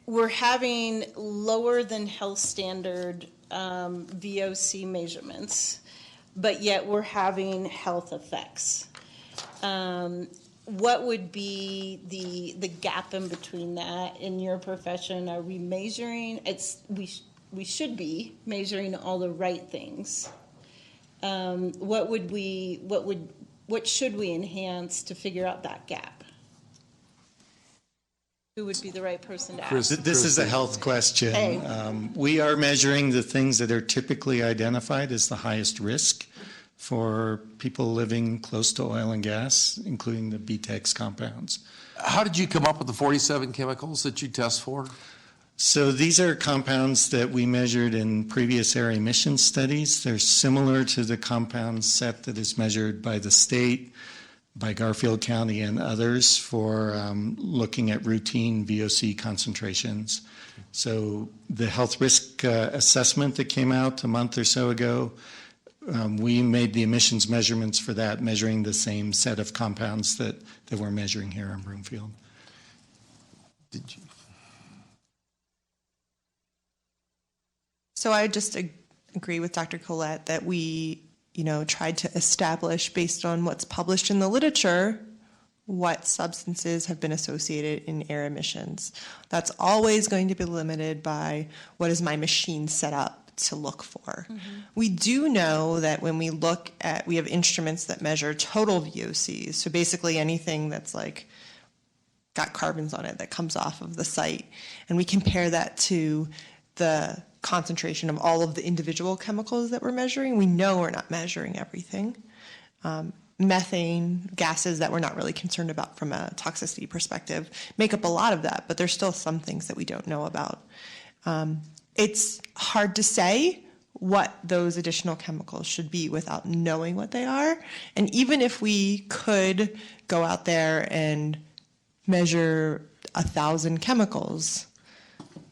we're having lower than health standard VOC measurements, but yet we're having health effects. What would be the gap in between that in your profession? Are we measuring? We should be measuring all the right things. What should we enhance to figure out that gap? Who would be the right person to ask? This is a health question. Hey. We are measuring the things that are typically identified as the highest risk for people living close to oil and gas, including the BTEX compounds. How did you come up with the 47 chemicals that you test for? So these are compounds that we measured in previous air emission studies. They're similar to the compound set that is measured by the state, by Garfield County and others for looking at routine VOC concentrations. So the health risk assessment that came out a month or so ago, we made the emissions measurements for that, measuring the same set of compounds that we're measuring here in Broomfield. Did you? So I just agree with Dr. Collette that we, tried to establish based on what's published in the literature what substances have been associated in air emissions. That's always going to be limited by what is my machine set up to look for. Mm-hmm. We do know that when we look at, we have instruments that measure total VOCs, so basically anything that's like got carbons on it that comes off of the site, and we compare that to the concentration of all of the individual chemicals that we're measuring. We know we're not measuring everything. Methane, gases that we're not really concerned about from a toxicity perspective, make up a lot of that, but there's still some things that we don't know about. It's hard to say what those additional chemicals should be without knowing what they are. And even if we could go out there and measure 1,000 chemicals,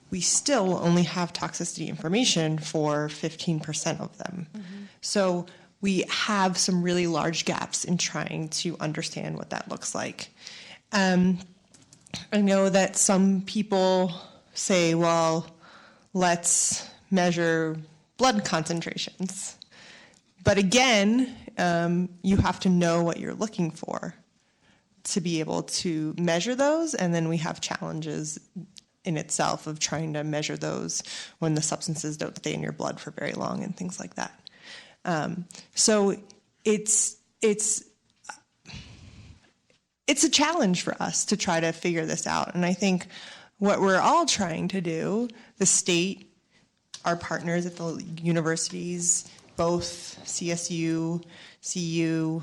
we still only have toxicity information for 15% of them. Mm-hmm. So we have some really large gaps in trying to understand what that looks like. I know that some people say, well, let's measure blood concentrations. But again, you have to know what you're looking for to be able to measure those, and then we have challenges in itself of trying to measure those when the substances don't stay in your blood for very long and things like that. So it's a challenge for us to try to figure this out. And I think what we're all trying to do, the state, our partners at the universities, both CSU, CU,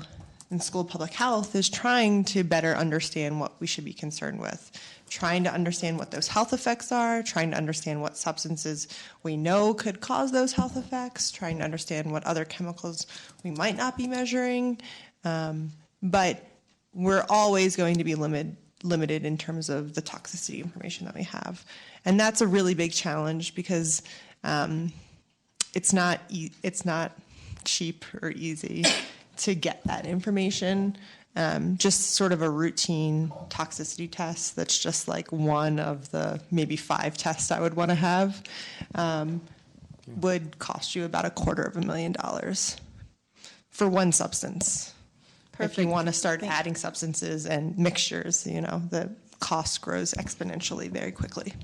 and School of Public Health, is trying to better understand what we should be concerned with, trying to understand what those health effects are, trying to understand what substances we know could cause those health effects, trying to understand what other chemicals we might not be measuring. But we're always going to be limited in terms of the toxicity information that we have. And that's a really big challenge because it's not cheap or easy to get that information. Just sort of a routine toxicity test that's just like one of the maybe 5 tests I would want to have would cost you about $250,000 for one substance. Perfect. If you want to start adding substances and mixtures, the cost grows exponentially very quickly.